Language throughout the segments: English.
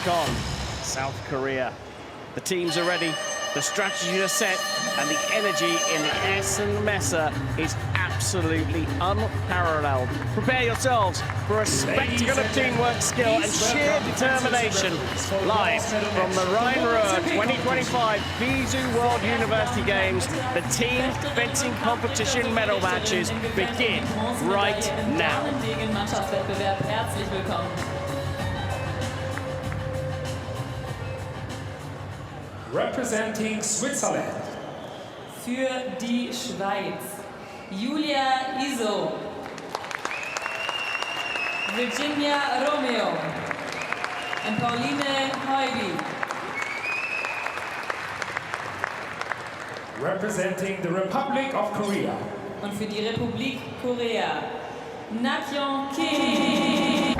take on South Korea. The teams are ready, the strategies are set, and the energy in the Essen Messe is absolutely unparalleled. Prepare yourselves for a spectacle of teamwork, skill, and sheer determination. Live from the Rhine-Ruhr 2025 FISU World University Games, the team fencing competition medal matches begin right now. Representing Switzerland. Für die Schweiz, Julia Iso, Virginia Romeo und Pauline Heugli. Representing the Republic of Korea. Und für die Republik Korea, Nakyeon Kim,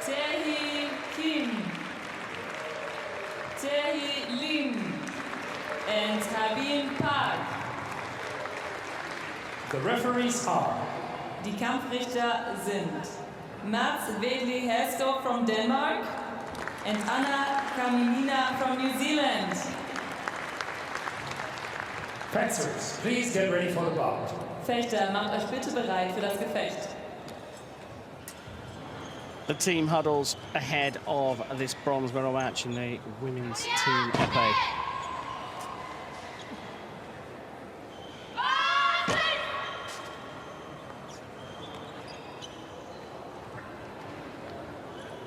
Tae-hee Kim, Tae-hee Lim, and Habin Park. The referees are Die Kampfrichter sind Mats Vedli Helskov from Denmark and Anna Kaminina from New Zealand. fencers. Please get ready for the bout. Fechter, macht euch bitte bereit für das Gefecht. The team huddles ahead of this bronze medal match in the women's team epee.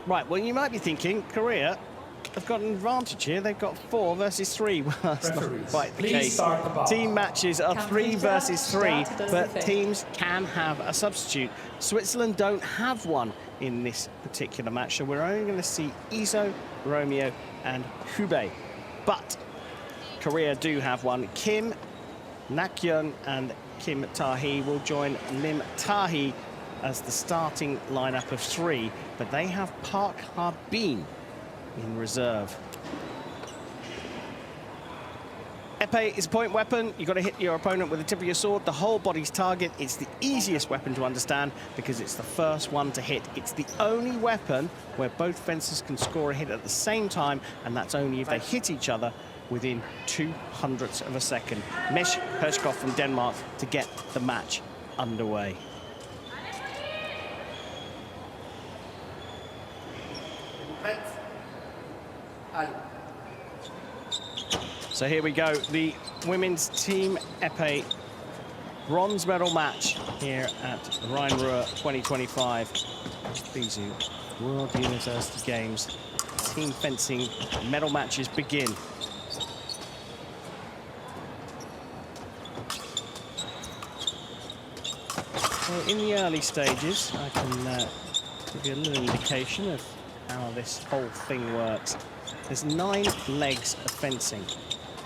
Right, well, you might be thinking, Korea have got an advantage here. They've got 4 versus 3. Well, that's not quite the case. Team matches are 3 versus 3, but teams can have a substitute. Switzerland don't have one in this particular match, so we're only going to see Iso, Romeo, and Hubei. But Korea do have one. Kim, Nakyeon, and Kim Tae-hee will join Lim Tae-hee as the starting lineup of 3, but they have Park Ha-bin in reserve. Epee is a point weapon. You've got to hit your opponent with the tip of your sword. The whole body's target. It's the easiest weapon to understand because it's the first one to hit. It's the only weapon where both fencers can score a hit at the same time, and that's only if they hit each other within 0.02 of a second. Mesh Hershkov from Denmark to get the match underway. So here we go, the women's team epee bronze medal match here at Rhine-Ruhr 2025 FISU World University Games. Team fencing medal matches begin. So in the early stages, I can give you a little indication of how this whole thing works. There's 9 legs of fencing.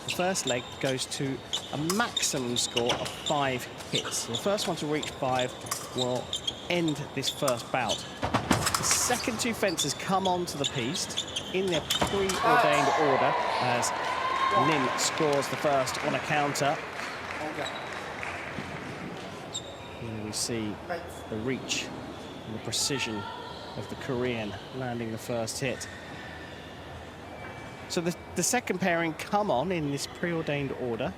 The first leg goes to a maximum score of 5 hits. The first one to reach 5 will end this first bout. The second 2 fencers come onto the piste in their preordained order as Lim scores the first on a counter. Here we see the reach and the precision of the Korean landing the first hit. So the second pairing come on in this preordained order,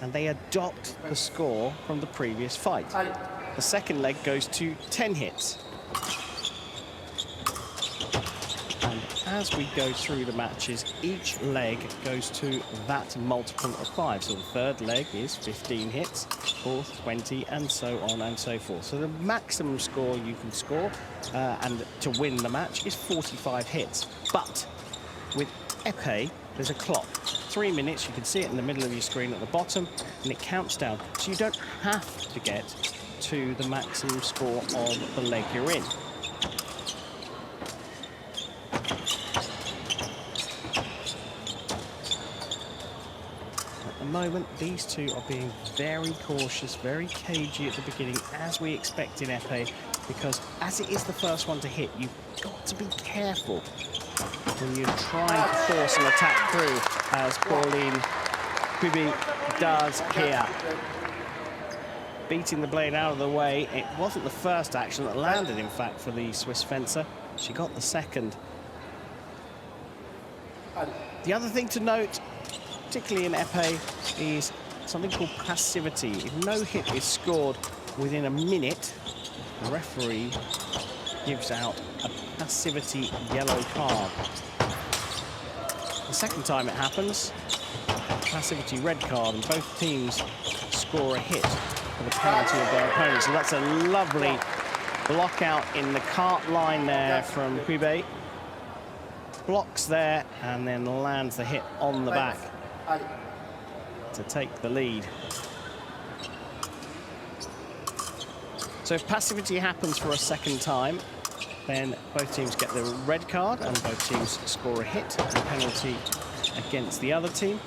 and they adopt the score from the previous fight. The second leg goes to 10 hits. And as we go through the matches, each leg goes to that multiple of 5. So the third leg is 15 hits, fourth 20, and so on and so forth. So the maximum score you can score and to win the match is 45 hits. But with epee, there's a clock. 3 minutes, you can see it in the middle of your screen at the bottom, and it counts down. So you don't have to get to the maximum score of the leg you're in. At the moment, these two are being very cautious, very cagey at the beginning, as we expect in epee, because as it is the first one to hit, you've got to be careful when you're trying to force an attack through, as Pauline Heugli does here. Beating the blade out of the way. It wasn't the first action that landed, in fact, for the Swiss fencer. She got the second. The other thing to note, particularly in epee, is something called passivity. If no hit is scored within a minute, the referee gives out a passivity yellow card. The second time it happens, passivity red card, and both teams score a hit for the penalty of their opponent. So that's a lovely block out in the cart line there from Hubei. Blocks there and then lands the hit on the back to take the lead. So if passivity happens for a second time, then both teams get the red card and both teams score a hit, a penalty against the other team.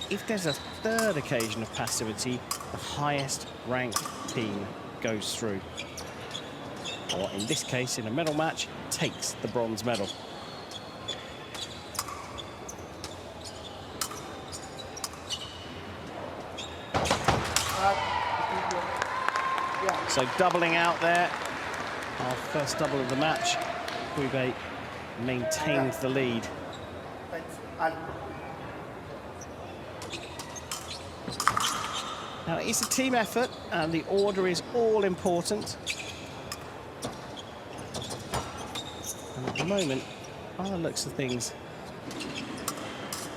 If there's a third occasion of passivity, the highest ranked team goes through. Or in this case, in a medal match, takes the bronze medal. So doubling out there, our first double of the match. Hubei maintains the lead. Now it's a team effort and the order is all important. And at the moment, by the looks of things,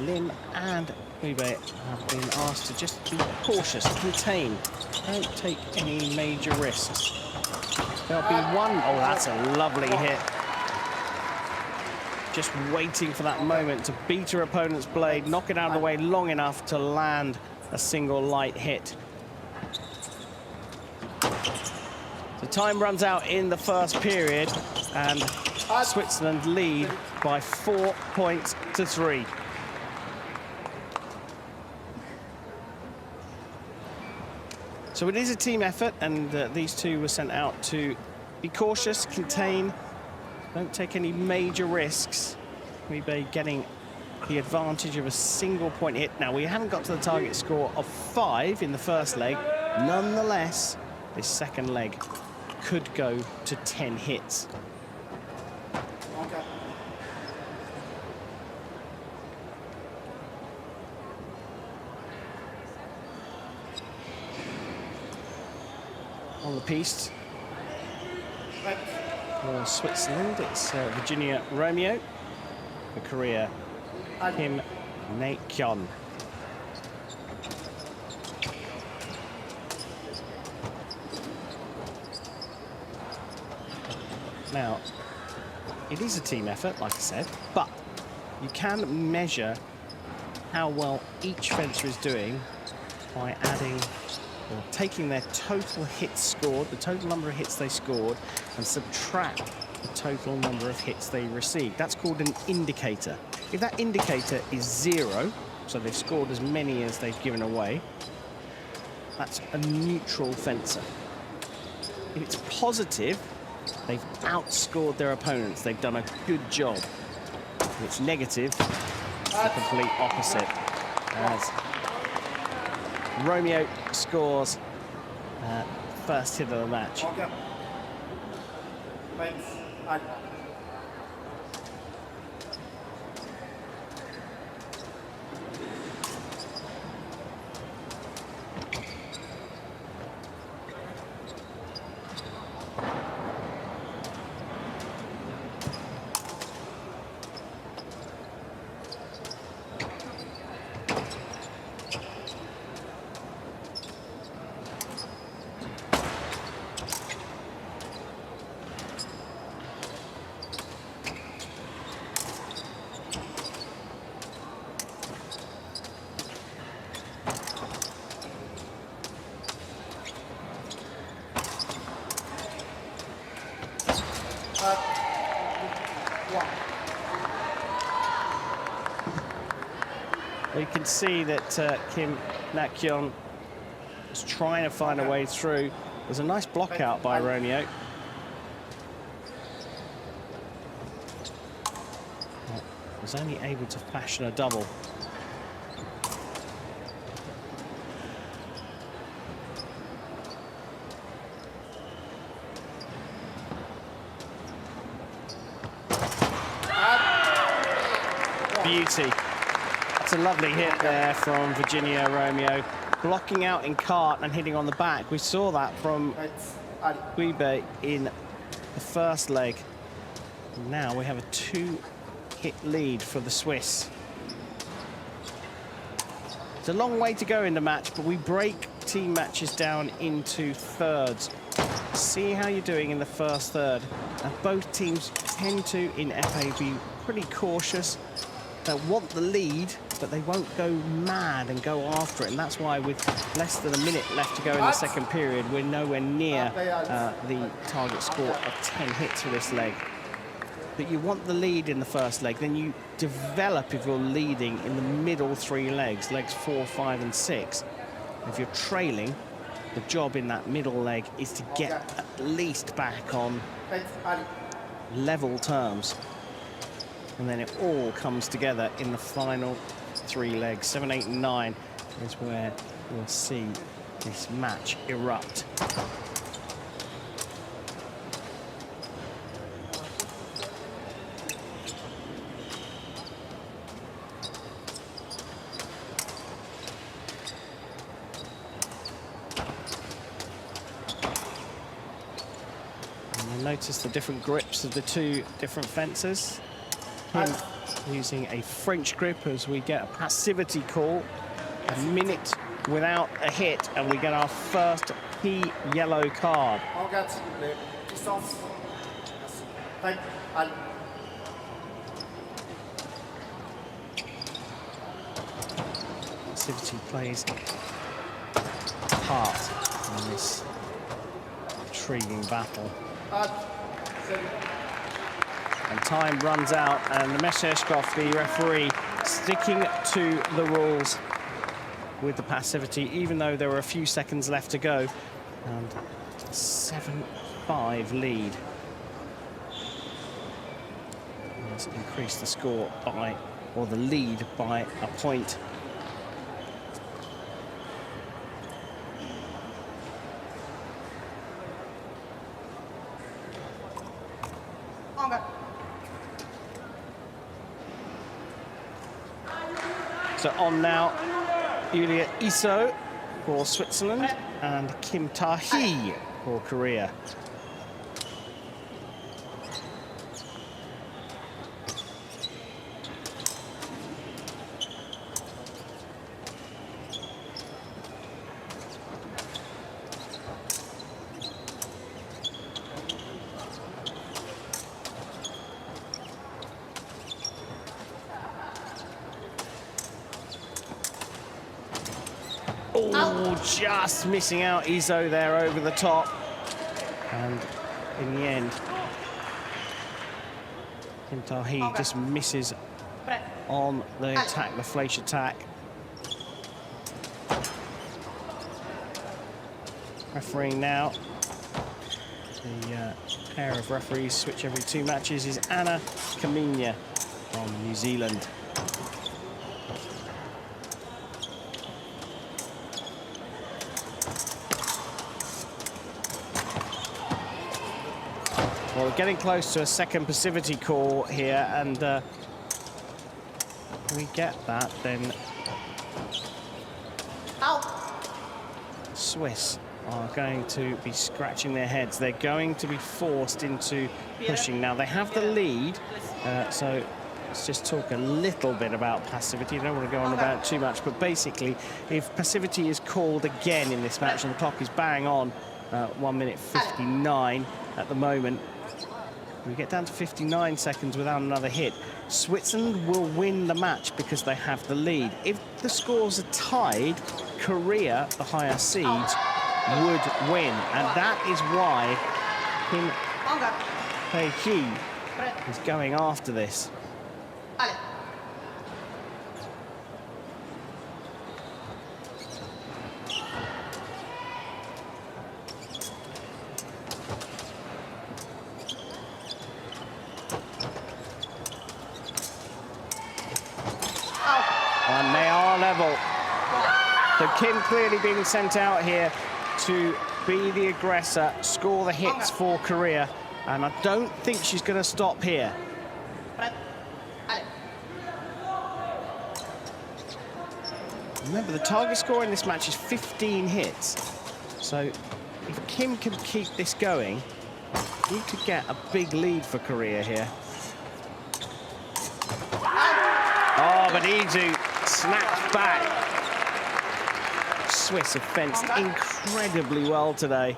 Lim and Hubei have been asked to just be cautious, contain, don't take any major risks. There'll be one, oh that's a lovely hit. Just waiting for that moment to beat her opponent's blade, knock it out of the way long enough to land a single light hit. The time runs out in the first period and Switzerland lead by 4 points to 3. So it is a team effort, and these two were sent out to be cautious, contain, don't take any major risks. Hubei getting the advantage of a single point hit. Now, we haven't got to the target score of 5 in the first leg. Nonetheless, this second leg could go to 10 hits. Okay. On the piece for Switzerland, it's Virginia Romeo. For Korea, Kim Nae-kyon. Now, it is a team effort, like I said, but you can measure how well each fencer is doing by adding or taking their total hits scored, the total number of hits they scored, and subtract the total number of hits they received. That's called an indicator. If that indicator is 0, so they've scored as many as they've given away, that's a neutral fencer. If it's positive, they've outscored their opponents. They've done a good job. If it's negative, it's the complete opposite. As Romeo scores first hit of the match. Okay. Thanks. You can see that Kim Nae-kyon is trying to find a way through. There's a nice block out by Romeo. Was only able to fashion a double. beauty. That's a lovely hit there from Virginia Romeo. Blocking out in cart and hitting on the back. We saw that from SWE in the first leg. Now we have a 2-hit lead for the Swiss. It's a long way to go in the match, but we break team matches down into thirds. See how you're doing in the first third. And both teams tend to, in epee, be pretty cautious. They want the lead, but they won't go mad and go after it. And that's why with less than a minute left to go in the second period, we're nowhere near the target score of 10 hits for this leg. But you want the lead in the first leg, then you develop if you're leading in the middle 3 legs, legs 4, 5, and 6. If you're trailing, the job in that middle leg is to get at least back on level terms. And then it all comes together in the final 3 legs. 7, 8, and 9 is where we'll see this match erupt. Notice the different grips of the 2 different fencers. Him using a French grip as we get a passivity call. A minute without a hit, and we get our first P yellow card. Passivity plays a part in this intriguing battle. And time runs out, and the Messerschkoff, the referee, sticking to the rules with the passivity, even though there were a few seconds left to go. And 7-5 lead. Let's increase the score by, or the lead by a point. So on now, Yulia Iso for Switzerland and Kim Ta-hee for Korea. Oh, just missing out Iso there over the top. And in the end, Kim Ta-hee just misses on the attack, the flash attack. Refereeing now. The pair of referees switch every 2 matches is Anna Kamina from New Zealand. Well, we're getting close to a second passivity call here, and we get that, then Swiss are going to be scratching their heads. They're going to be forced into pushing. Now, they have the lead, so let's just talk a little bit about passivity. I don't want to go on about it too much, but basically, if passivity is called again in this match, and the clock is bang on 1 minute 59 at the moment, we get down to 59 seconds without another hit, Switzerland will win the match because they have the lead. If the scores are tied, Korea, the higher seeds, would win. And that is why Kim Ta-hee is going after this. And they are level. So Kim clearly being sent out here to be the aggressor, score the hits for Korea. And I don't think she's going to stop here. Remember, the target score in this match is 15 hits. So if Kim can keep this going, he could get a big lead for Korea here. Oh, but Izu snaps back. Swiss have fenced incredibly well today.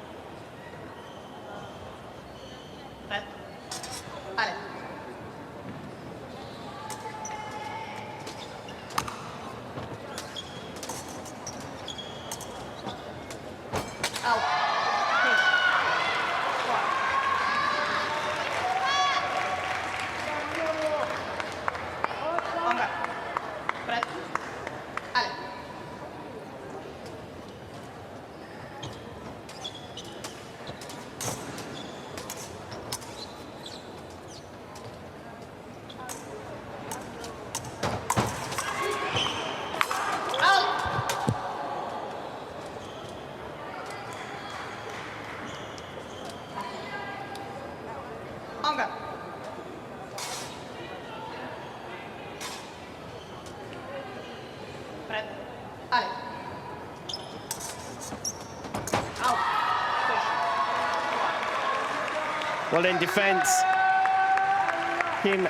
Well, in defense, Kim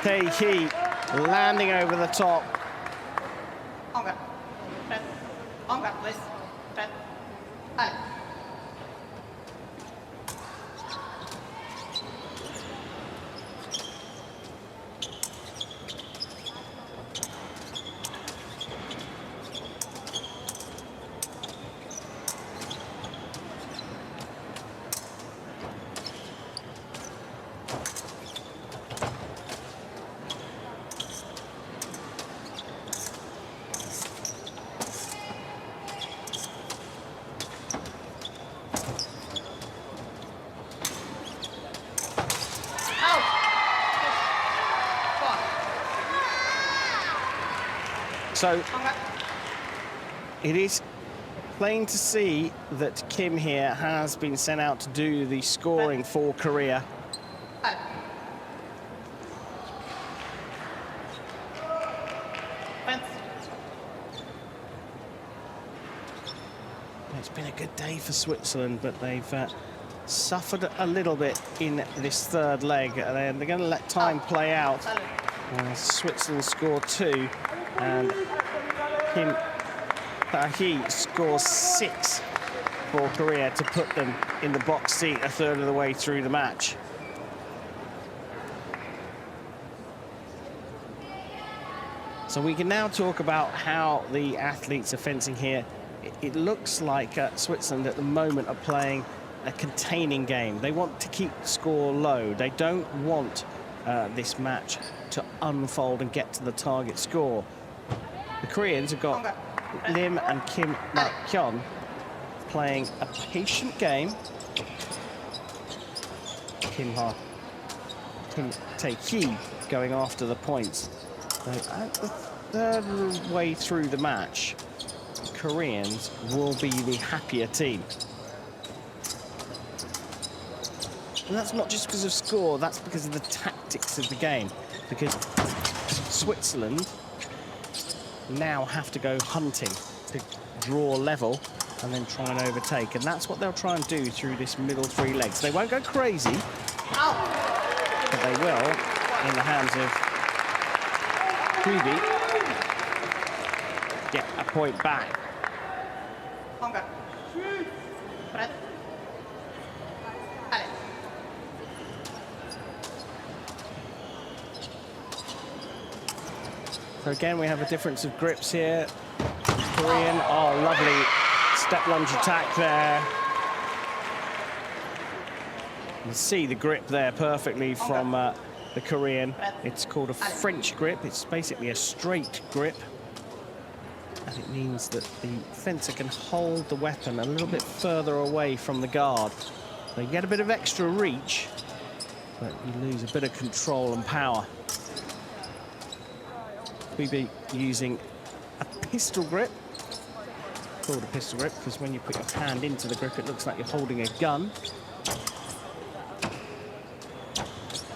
Tae-hee landing over the top. So it is plain to see that Kim here has been sent out to do the scoring for Korea. It's been a good day for Switzerland, but they've suffered a little bit in this third leg. They're going to let time play out. Switzerland score 2. And Kim Tae-hee scores 6 for Korea to put them in the box seat a third of the way through the match. So we can now talk about how the athletes are fencing here. It looks like Switzerland at the moment are playing a containing game. They want to keep the score low. They don't want this match to unfold and get to the target score. The Koreans have got Lim and Kim Na-kyun playing a patient game. Kim Tae-hee going after the points. So at the third way through the match, the Koreans will be the happier team. And that's not just because of score, that's because of the tactics of the game. Because Switzerland now have to go hunting to draw level and then try and overtake. And that's what they'll try and do through this middle 3 legs. They won't go crazy, but they will, in the hands of Kubi, get a point back. So again, we have a difference of grips here. Korean, oh, lovely step lunge attack there. You can see the grip there perfectly from the Korean. It's called a French grip. It's basically a straight grip. And it means that the fencer can hold the weapon a little bit further away from the guard. So you get a bit of extra reach, but you lose a bit of control and power. We'll be using a pistol grip. It's called a pistol grip because when you put your hand into the grip, it looks like you're holding a gun.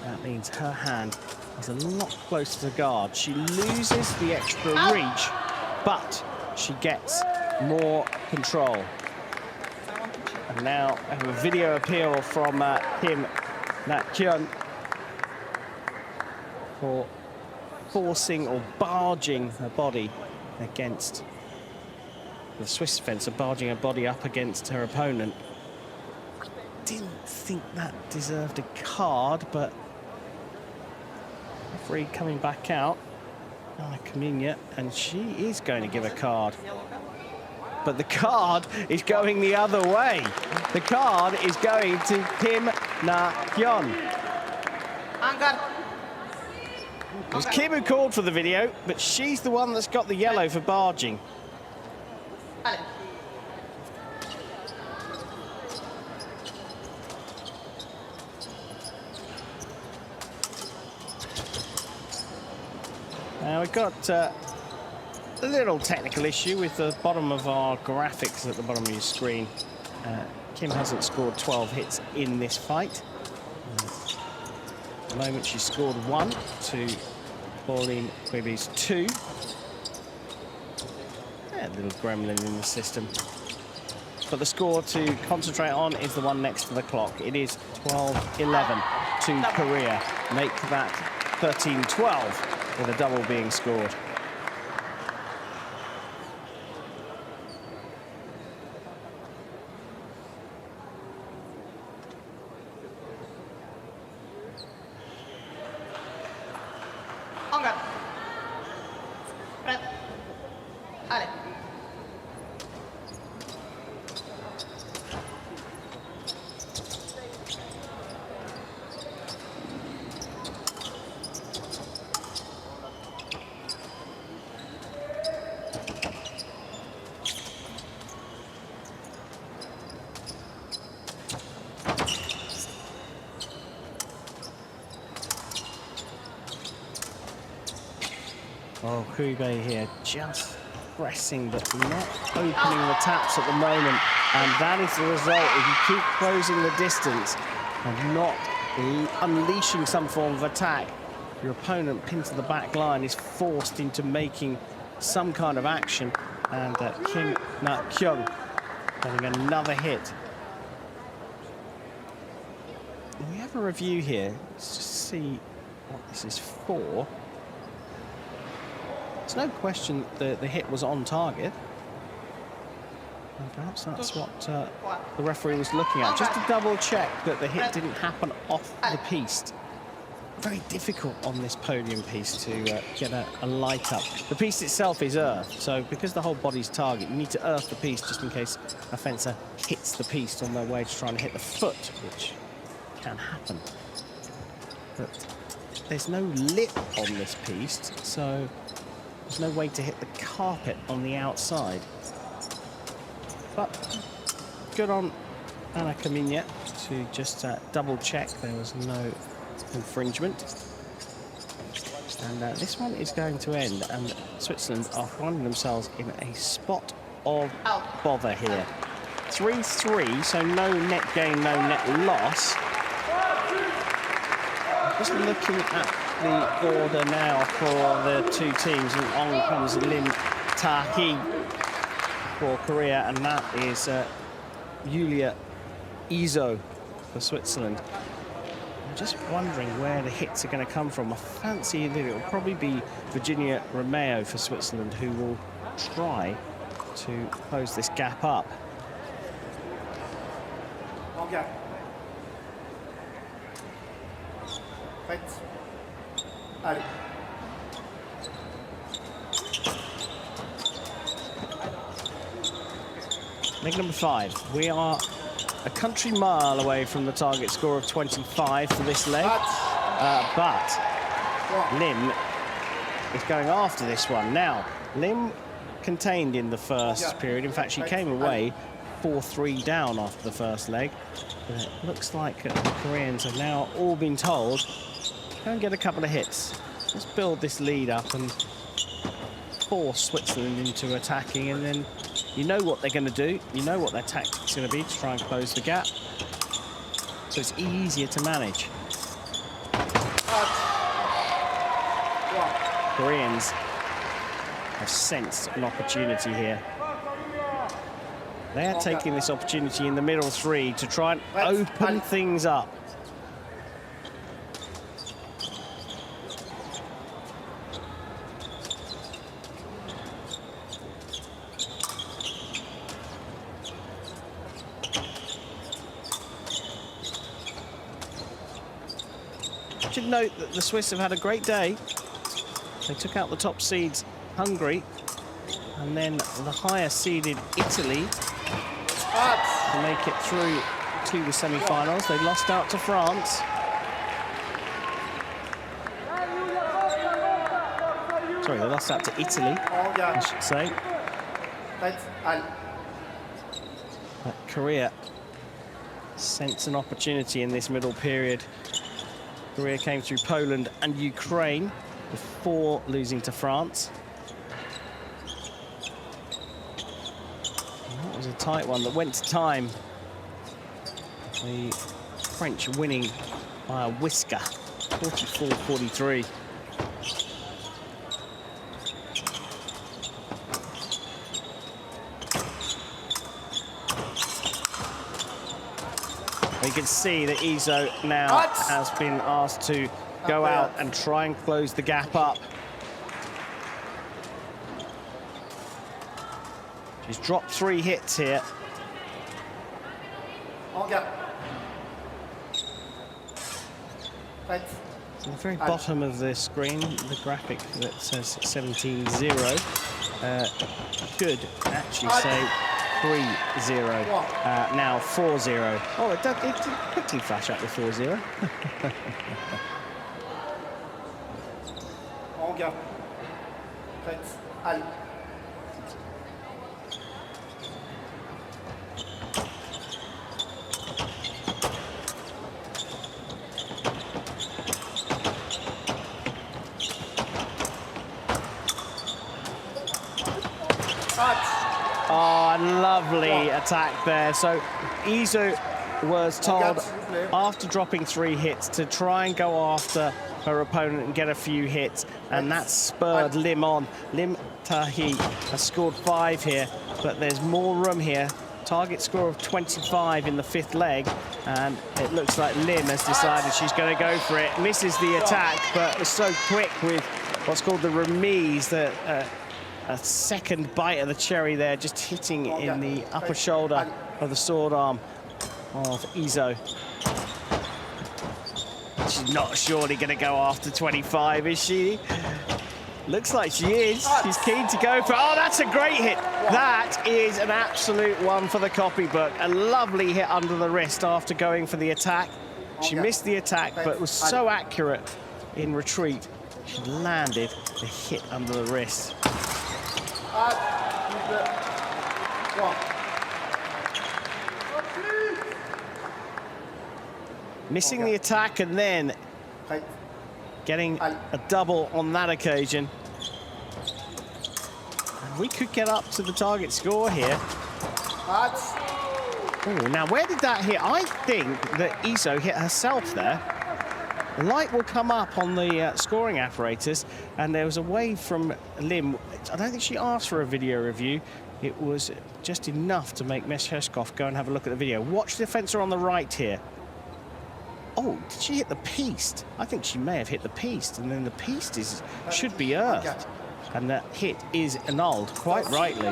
That means her hand is a lot closer to the guard. She loses the extra reach, but she gets more control. And now I have a video appeal from Kim Na-kyun for forcing or barging her body against the Swiss fencer, barging her body up against her opponent. I didn't think that deserved a card, but referee coming back out, Kamina, and she is going to give a card. But the card is going the other way. The card is going to Kim Na-kyun. It was Kim who called for the video, but she's the one that's got the yellow for barging. Now we've got a little technical issue with the bottom of our graphics at the bottom of your screen. Kim hasn't scored 12 hits in this fight. At the moment she scored 1 to Pauline Quibi's 2. A little gremlin in the system. But the score to concentrate on is the one next to the clock. It is 12-11 to Korea. Make that 13-12 with a double being scored. Oh, Quibi here just pressing but not opening the taps at the moment. And that is the result. If you keep closing the distance and not unleashing some form of attack, your opponent pinned to the back line is forced into making some kind of action. And Kim Na-kyun getting another hit. We have a review here. Let's just see what this is for. There's no question the hit was on target. And perhaps that's what the referee was looking at. Just to double check that the hit didn't happen off the piste. Very difficult on this podium piece to get a light up. The piece itself is earth, so because the whole body's target, you need to earth the piece just in case a fencer hits the piece on their way to trying to hit the foot, which can happen. But there's no lip on this piece, so there's no way to hit the carpet on the outside. But good on Anna Kamina to just double check there was no infringement. And this one is going to end, and Switzerland are finding themselves in a spot of bother here. 3-3, so no net gain, no net loss. Just looking at the order now for the two teams, and on comes Lim Ta-hee for Korea, and that is Yulia Izo for Switzerland. I'm just wondering where the hits are going to come from. I fancy that it will probably be Virginia Romeo for Switzerland who will try to close this gap up. Okay. Right. Allez. Leg number 5. We are a country mile away from the target score of 25 for this leg. But Lim is going after this one. Now, Lim contained in the first period. In fact, she came away 4-3 down after the first leg. But it looks like the Koreans have now all been told, go and get a couple of hits. Let's build this lead up and force Switzerland into attacking, and then you know what they're going to do. You know what their tactic's going to be to try and close the gap. So it's easier to manage. Koreans have sensed an opportunity here. They're taking this opportunity in the middle three to try and open things up. I should note that the Swiss have had a great day. They took out the top seeds, Hungary, and then the higher seeded Italy to make it through to the semi-finals. They lost out to France. Sorry, they lost out to Italy, I should say. But Korea sense an opportunity in this middle period. Korea came through Poland and Ukraine before losing to France. And that was a tight one that went to time. The French winning by a whisker, 44-43. You can see that Iso now has been asked to go out and try and close the gap up. She's dropped 3 hits here. So the very bottom of the screen, the graphic that says 17-0 could actually say 3-0, now 4-0. Oh, it quickly flash up the 4-0. Oh, lovely attack there. So Iso was told after dropping 3 hits to try and go after her opponent and get a few hits, and that spurred Lim on. Lim Tahi has scored 5 here, but there's more room here. Target score of 25 in the 5th leg, and it looks like Lim has decided she's going to go for it. Misses the attack, but was so quick with what's called the remise, that a second bite of the cherry there, just hitting in the upper shoulder of the sword arm of Iso. She's not surely going to go after 25, is she? Looks like she is. She's keen to go for... Oh, that's a great hit. That is an absolute one for the copybook. A lovely hit under the wrist after going for the attack. She missed the attack, but was so accurate in retreat. She landed the hit under the wrist. Missing the attack and then getting a double on that occasion. And we could get up to the target score here. Oh, now where did that hit? I think that Iso hit herself there. The light will come up on the scoring apparatus, and there was a wave from Lim. I don't think she asked for a video review. It was just enough to make Mesheshkov go and have a look at the video. Watch the fencer on the right here. Oh, did she hit the piste? I think she may have hit the piste, and then the piste should be earthed. And that hit is annulled, quite rightly.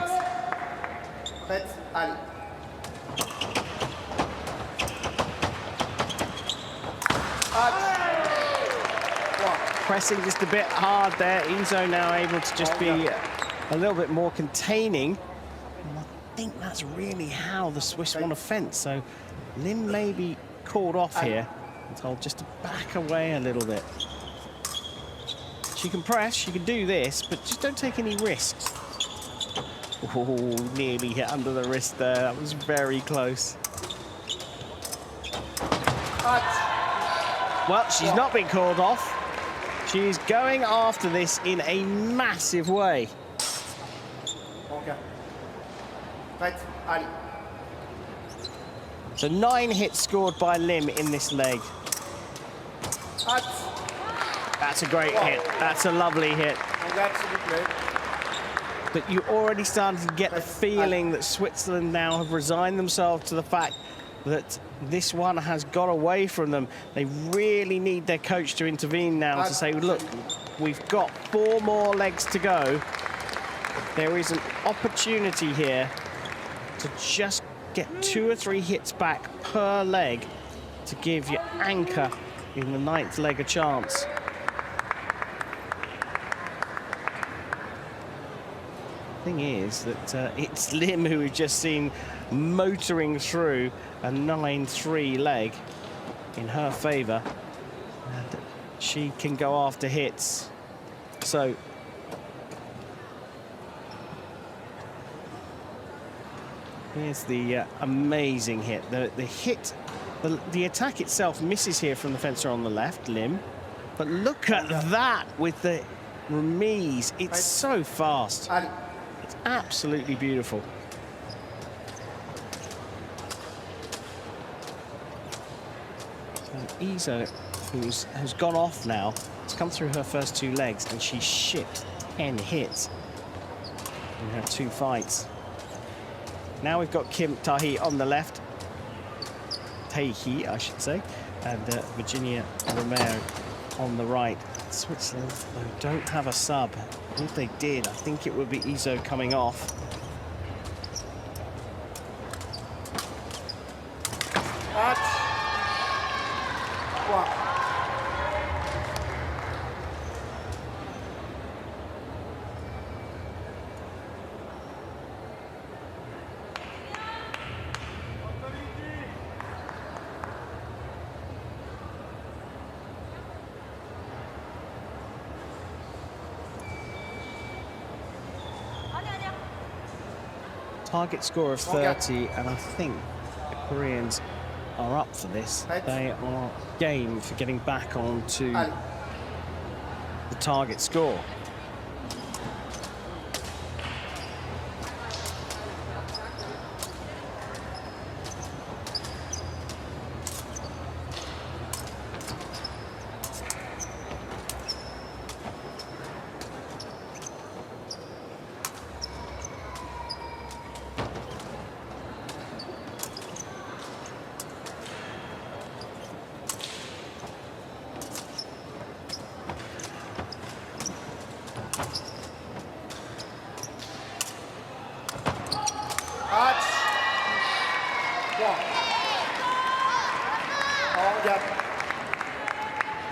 Pressing just a bit hard there. Iso now able to just be a little bit more containing. And I think that's really how the Swiss want to fence. So Lim may be called off here and told just to back away a little bit. She can press, she can do this, but just don't take any risks. Oh, nearly hit under the wrist there. That was very close. Well, she's not been called off. She's going after this in a massive way. So 9 hits scored by Lim in this leg. That's a great hit. That's a lovely hit. But you already started to get the feeling that Switzerland now have resigned themselves to the fact that this one has got away from them. They really need their coach to intervene now to say, look, we've got 4 more legs to go. There is an opportunity here to just get 2 or 3 hits back per leg to give your anchor in the 9th leg a chance. Thing is that it's Lim who we've just seen motoring through a 9-3 leg in her favour, and she can go after hits. So here's the amazing hit. The attack itself misses here from the fencer on the left, Lim, but look at that with the remise. It's so fast. Absolutely beautiful. So Isa, who's gone off now, has come through her first 2 legs, and she shipped 10 hits in her 2 fights. Now we've got Kim Tahi on the left, Tahi, I should say, and Virginia Romero on the right. Switzerland, though, don't have a sub. If they did, I think it would be Iso coming off. Target score of 30, and I think the Koreans are up for this. They are game for getting back onto the target score.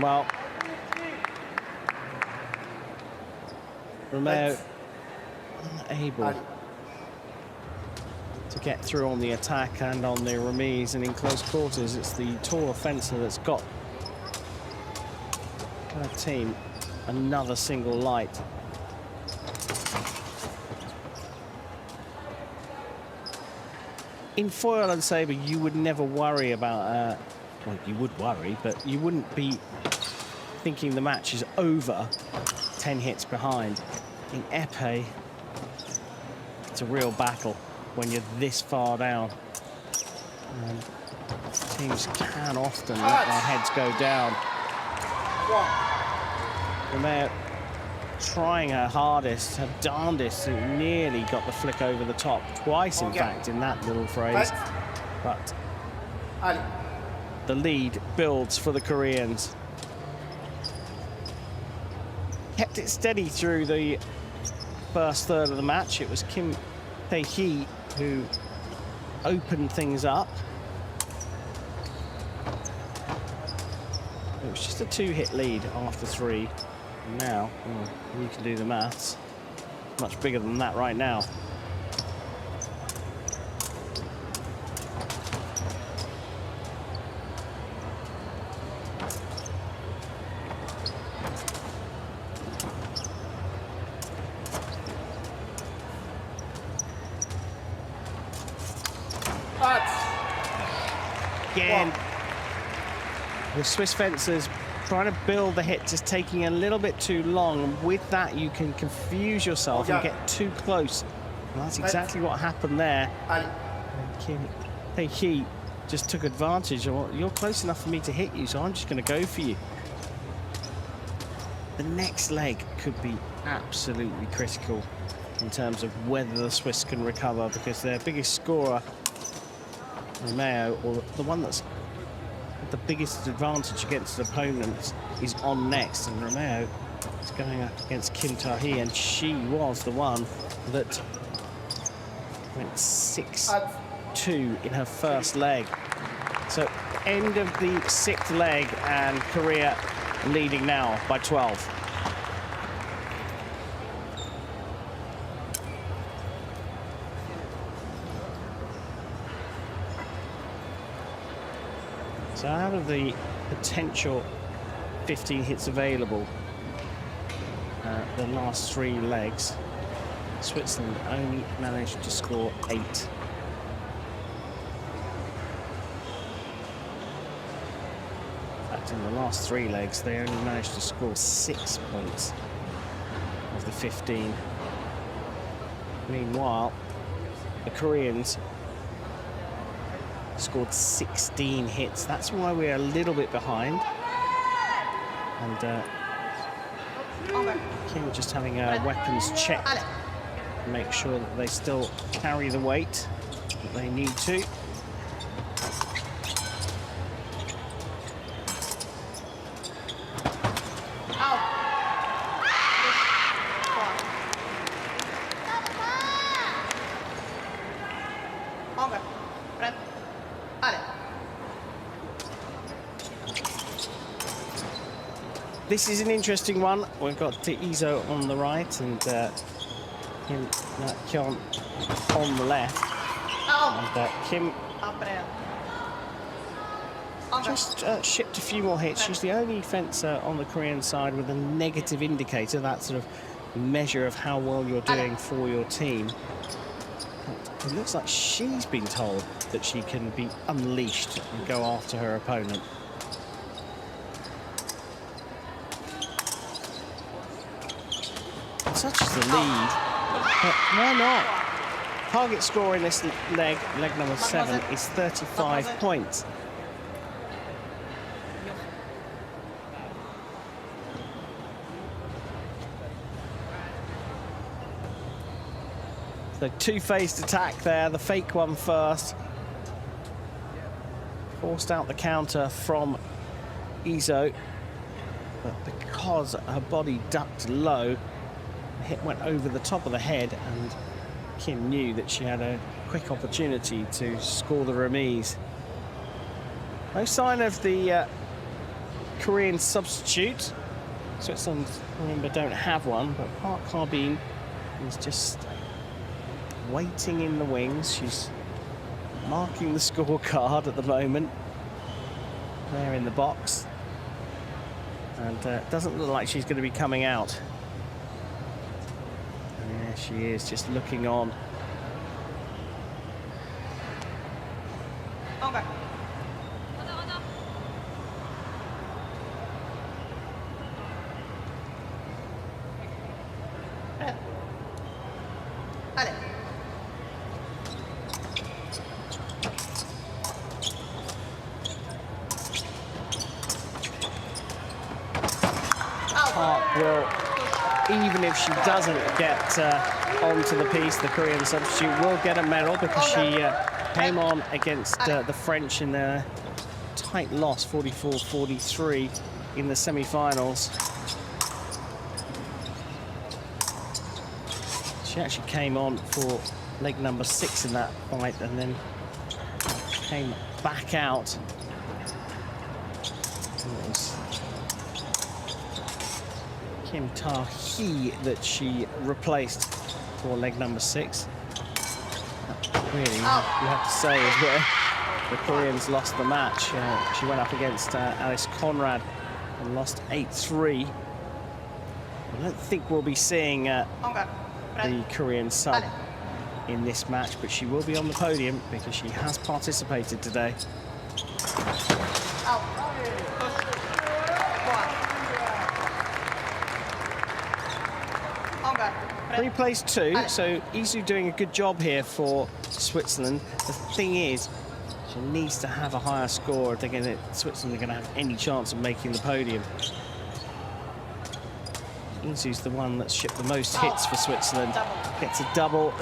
Well, Romeo unable to get through on the attack and on the remise, and in close quarters it's the taller fencer that's got her team another single light. In foil and sabre, you would never worry about well, you would worry, but you wouldn't be thinking the match is over 10 hits behind. In epee, it's a real battle when you're this far down. And teams can often let their heads go down. Romeo trying her hardest, her darndest, who nearly got the flick over the top twice, in fact, in that little phrase. But the lead builds for the Koreans. Kept it steady through the first third of the match. It was Kim Tae-hee who opened things up. It was just a 2-hit lead after 3. Now, well, you can do the maths. Much bigger than that right now. Again, the Swiss fencers trying to build the hit, just taking a little bit too long, and with that you can confuse yourself and get too close. And that's exactly what happened there. And Kim Tae-hee just took advantage of, well, you're close enough for me to hit you, so I'm just going to go for you. The next leg could be absolutely critical in terms of whether the Swiss can recover, because their biggest scorer, Romeo, or the one that's the biggest advantage against the opponents, is on next, and Romeo is going up against Kim Ta-hee, and she was the one that went 6-2 in her first leg. So end of the 6th leg, and Korea leading now by 12. So out of the potential 15 hits available, the last 3 legs, Switzerland only managed to score 8. In fact, in the last 3 legs, they only managed to score 6 points of the 15. Meanwhile, the Koreans scored 16 hits. That's why we're a little bit behind. And Kim just having a weapons check to make sure that they still carry the weight that they need to. This is an interesting one. We've got Izo on the right and Kim Kyon on the left. And Kim just shipped a few more hits. She's the only fencer on the Korean side with a negative indicator, that sort of measure of how well you're doing for your team. But it looks like she's been told that she can be unleashed and go after her opponent. Such is the lead, but why not? Target score in this leg number 7, is 35 points. So two-faced attack there, the fake one first. Forced out the counter from Izo, but because her body ducked low, the hit went over the top of the head, and Kim knew that she had a quick opportunity to score the remise. No sign of the Korean substitute. Switzerland, remember, don't have one, but Park Harbin is just waiting in the wings. She's marking the scorecard at the moment. There in the box. And it doesn't look like she's going to be coming out. There she is, just looking on. Okay. Park will, even if she doesn't get onto the piece, the Korean substitute will get a medal because she came on against the French in their tight loss, 44-43, in the semi-finals. She actually came on for leg number 6 in that fight and then came back out. It was Kim Ta-hee that she replaced for leg number 6. Really, you have to say, is where the Koreans lost the match. She went up against Alice Conrad and lost 8-3. I don't think we'll be seeing the Korean sub in this match, but she will be on the podium because she has participated today. Replays 2, so Izu doing a good job here for Switzerland. The thing is, she needs to have a higher score if Switzerland are going to have any chance of making the podium. Isu's the one that's shipped the most hits for Switzerland. Gets a double.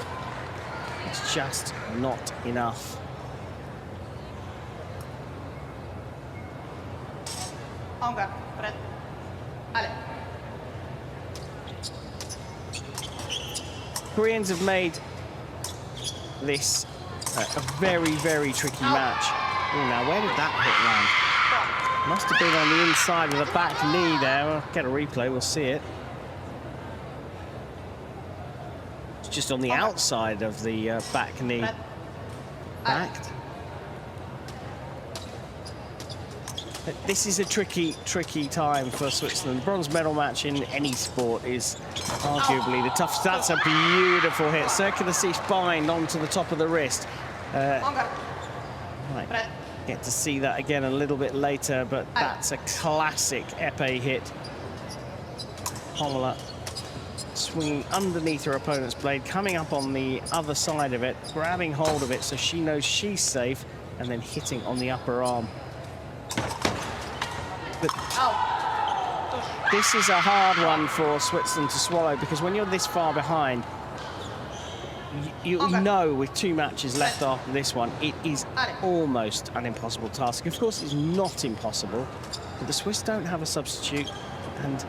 It's just not enough. Ongar, red. Ale. Koreans have made this a very, very tricky match. Oh, now where did that hit land? Must have been on the inside of the back knee there. I'll get a replay, we'll see it. It's just on the outside of the back knee. Backed. But this is a tricky, tricky time for Switzerland. Bronze medal match in any sport is arguably the toughest. That's a beautiful hit. Circular cease bind onto the top of the wrist. Right. Get to see that again a little bit later, but that's a classic epee hit. Homola swinging underneath her opponent's blade, coming up on the other side of it, grabbing hold of it so she knows she's safe, and then hitting on the upper arm. But this is a hard one for Switzerland to swallow, because when you're this far behind, you know with 2 matches left after this one, it is almost an impossible task. Of course, it's not impossible, but the Swiss don't have a substitute, and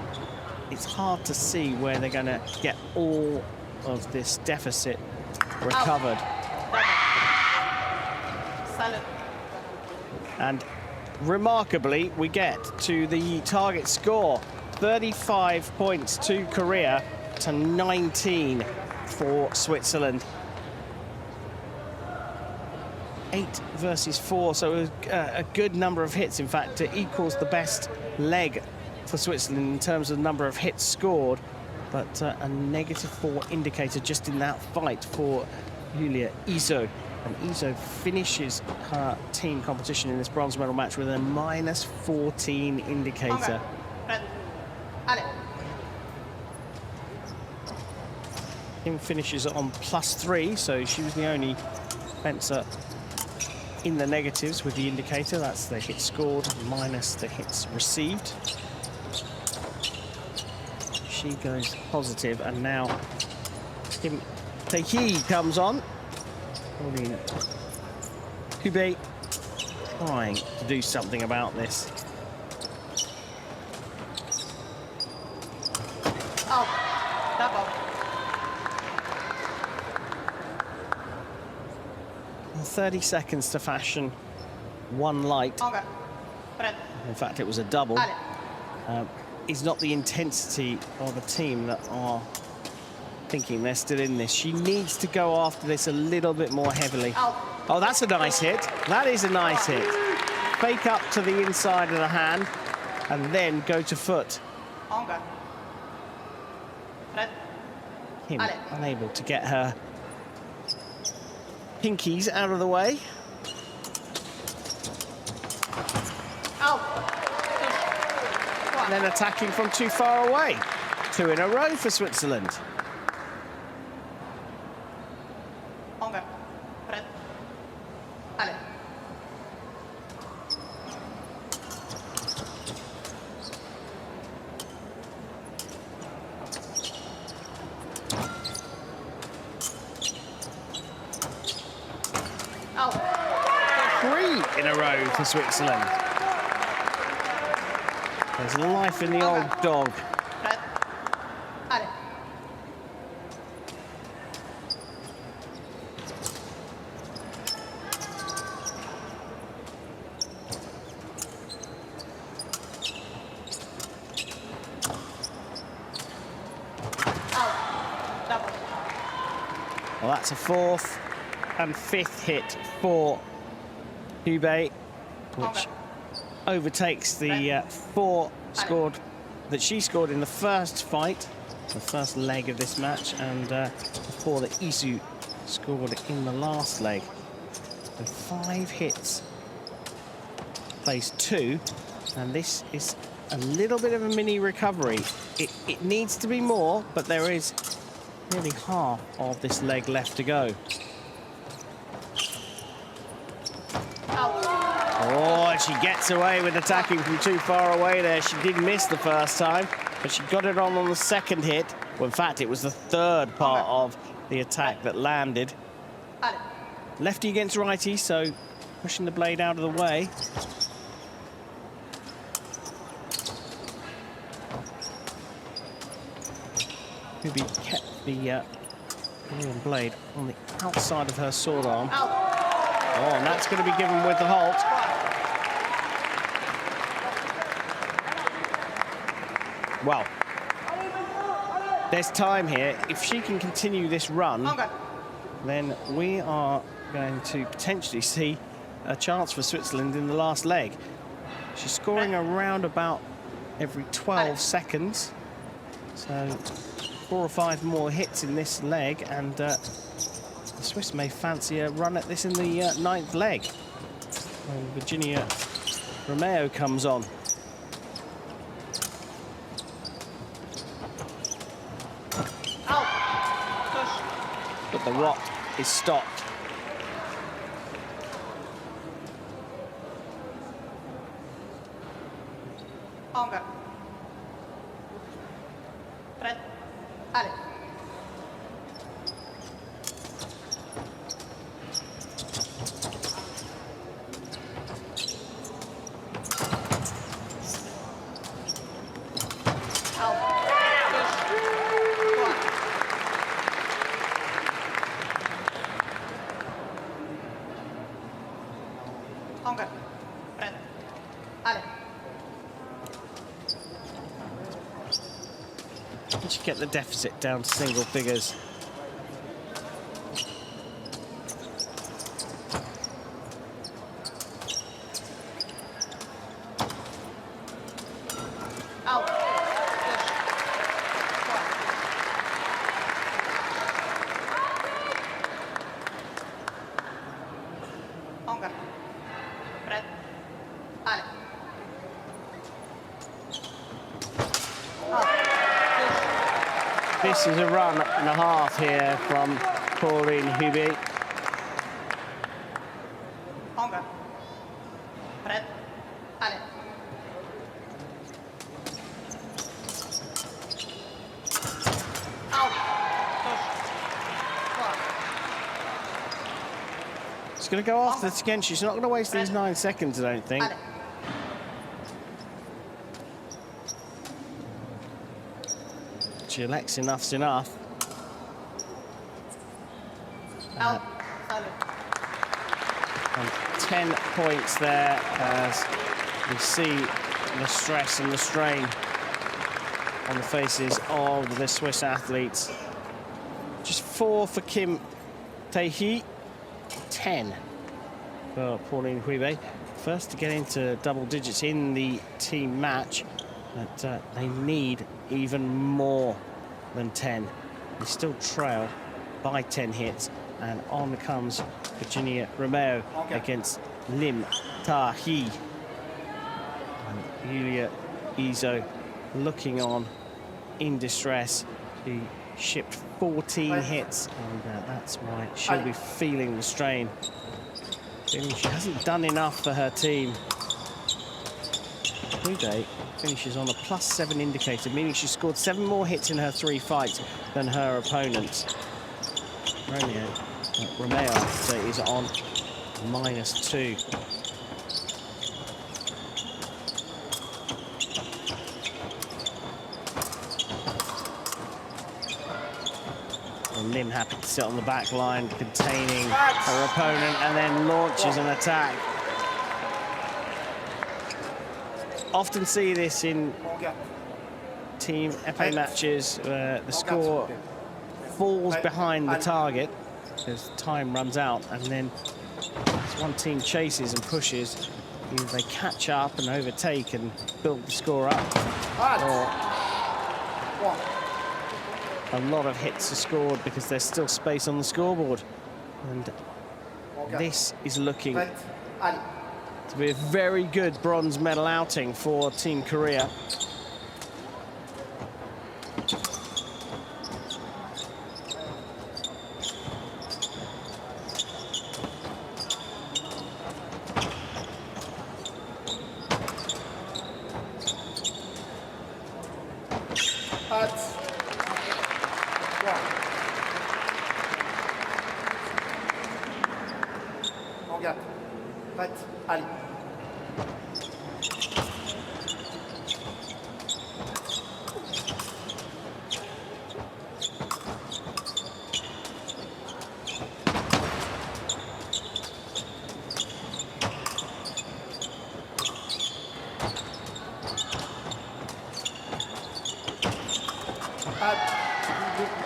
it's hard to see where they're going to get all of this deficit recovered. And remarkably, we get to the target score. 35 points to Korea to 19 for Switzerland. 8 versus 4, so a good number of hits. In fact, it equals the best leg for Switzerland in terms of number of hits scored, but a -4 indicator just in that fight for Julia Iso. And Iso finishes her team competition in this bronze medal match with a -14 indicator. Kim finishes on +3, so she was the only fencer in the negatives with the indicator. That's the hits scored minus the hits received. She goes positive, and now Kim Tae-hee comes on. Hubei trying to do something about this. Double. 30 seconds to fashion 1 light. In fact, it was a double. Is not the intensity of the team that are thinking they're still in this. She needs to go after this a little bit more heavily. Oh, that's a nice hit. That is a nice hit. Fake up to the inside of the hand and then go to foot. Kim unable to get her pinkies out of the way. And then attacking from too far away. 2 in a row for Switzerland. In a row for Switzerland. There's life in the old dog. Well, that's a 4th and 5th hit for Hubei, which overtakes the 4 scored that she scored in the first fight, the first leg of this match, and the 4 that Isu scored in the last leg. So 5 hits, plays 2, and this is a little bit of a mini recovery. It needs to be more, but there is nearly half of this leg left to go. Oh, she gets away with attacking from too far away there. She did miss the first time. but she got it on the second hit. Well, in fact, it was the third part of the attack that landed. Ale. Lefty against righty, so pushing the blade out of the way. Ruby kept the Korean blade on the outside of her sword arm. Out. Oh, and that's going to be given with the halt. Well, there's time here. If she can continue this run, Onga. then we are going to potentially see a chance for Switzerland in the last leg. She's scoring around about every 12 seconds. So 4 or 5 more hits in this leg, and the Swiss may fancy a run at this in the 9th leg, when Virginia Romeo comes on. Out. Push. But the rock is stopped. Onga. Pret. Ale. Out. Push. One. Onga. Pret. Ale. Did she get the deficit down to single figures? Out. Push. One. Onga. Pret. Ale. Out. Push. This is a run and a half here from Pauline Hubie. Onga. Pret. Ale. Out. Push. One. She's going to go after this again. She's not going to waste these 9 seconds, I don't think. Ale. She elects enough's enough. Out. Ale. And 10 points there as we see the stress and the strain on the faces of the Swiss athletes. Just 4 for Kim Tae-hee, 10 for Pauline Huibe. First to get into double digits in the team match, but they need even more than 10. They still trail by 10 hits, and on comes Virginia Romeo against Lim Ta-hee. And Yulia Izo looking on in distress. She shipped 14 hits, and that's why she'll be feeling the strain. Feeling she hasn't done enough for her team. Hude finishes on a +7 indicator, meaning she scored 7 more hits in her 3 fights than her opponents. Romeo is on -2. And Lim happy to sit on the back line, containing her opponent, and then launches an attack. Often see this in team epee matches where the score falls behind the target because time runs out, and then as one team chases and pushes, either they catch up and overtake and build the score up, or a lot of hits are scored because there's still space on the scoreboard. And this is looking to be a very good bronze medal outing for Team Korea. En garde. Prête. Allez.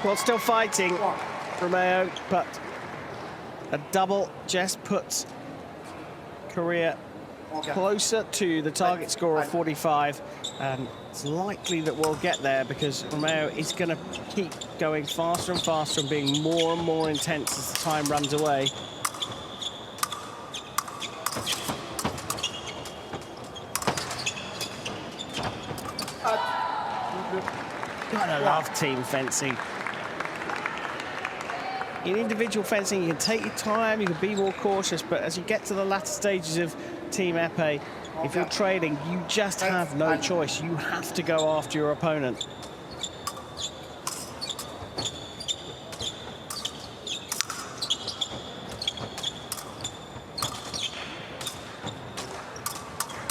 Well, still fighting, Romeo, but a double just puts Korea closer to the target score of 45, and it's likely that we'll get there because Romeo is going to keep going faster and faster and being more and more intense as the time runs away. Gotta love team fencing. In individual fencing, you can take your time, you can be more cautious, but as you get to the latter stages of team epee, if you're trading, you just have no choice. You have to go after your opponent.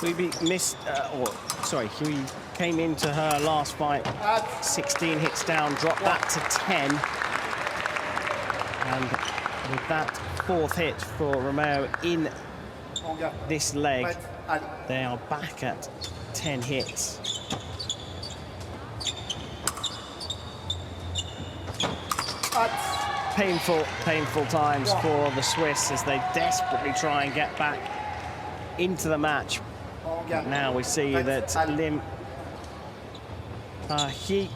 He came into her last fight 16 hits down, dropped that to 10. And with that fourth hit for Romeo in this leg, they are back at 10 hits. Painful, painful times for the Swiss as they desperately try and get back into the match. But now we see that Lim Tahi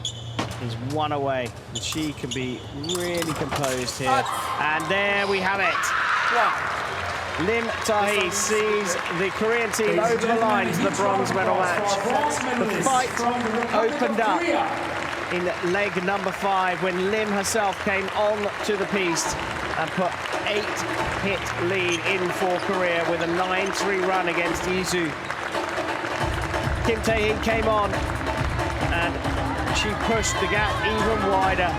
is one away, and she can be really composed here. And there we have it. Lim Tahi sees the Korean team over the line to the bronze medal match. The fight opened up in leg number 5 when Lim herself came on to the piste and put 8-hit lead in for Korea with a 9-3 run against Izu. Kim Tae-hee came on and she pushed the gap even wider.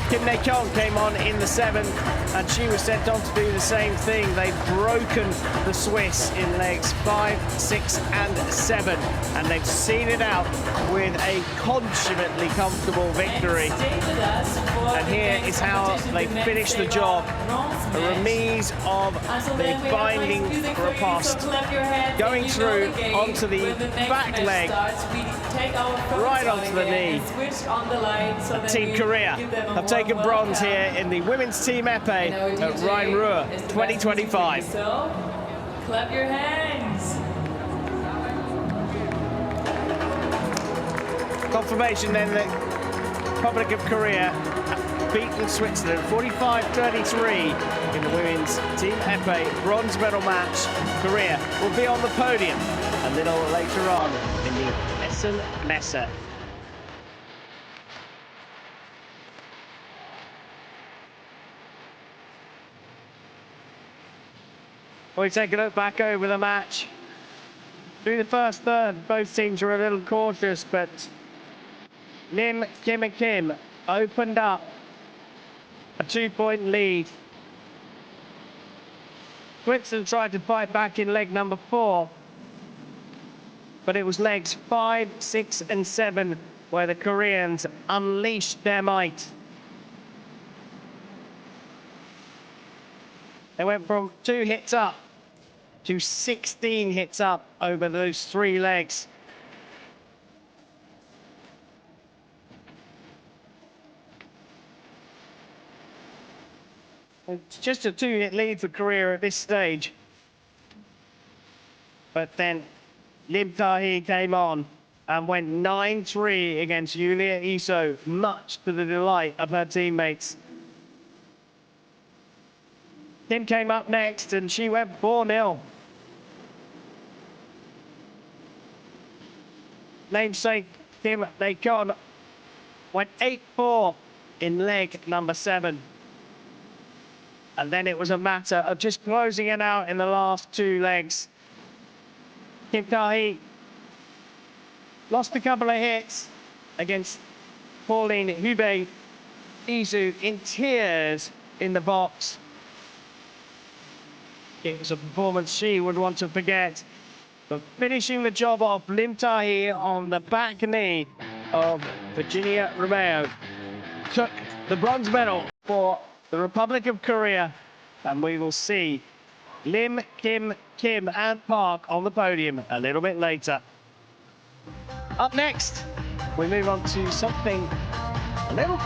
Kim Nae-kyung came on in the 7th and she was sent on to do the same thing. They've broken the Swiss in legs 5, 6 and 7, and they've seen it out with a consummately comfortable victory. And here is how they finish the job. A remise of the binding riposte, going through onto the back leg, right onto the knee. Team Korea have taken bronze here in the women's team epee at Rhine-Ruhr 2025. So, clap your hands. Confirmation then that Republic of Korea beaten Switzerland 45-33 in the women's team epee bronze medal match. Korea will be on the podium a little later on in the Essen Messe. We take a look back over the match. Through the first third, both teams were a little cautious, but Lim Kim and Kim opened up a 2-point lead. Switzerland tried to fight back in leg number 4, but it was legs 5, 6 and 7 where the Koreans unleashed their might. They went from 2 hits up to 16 hits up over those 3 legs. It's just a 2-hit lead for Korea at this stage. But then Lim Tae-hee came on and went 9-3 against Yulia Iso, much to the delight of her teammates. Kim came up next and she went 4-0. Namesake Kim Nae-kyung went 8-4 in leg number 7. And then it was a matter of just closing it out in the last 2 legs. Kim Tae-hee lost a couple of hits against Pauline Hubei. Izu in tears in the box. It was a performance she would want to forget. But finishing the job off, Lim Tahi on the back knee of Virginia Romeo took the bronze medal for the Republic of Korea. And we will see Lim, Kim, and Park on the podium a little bit later. Up next, we move on to something a little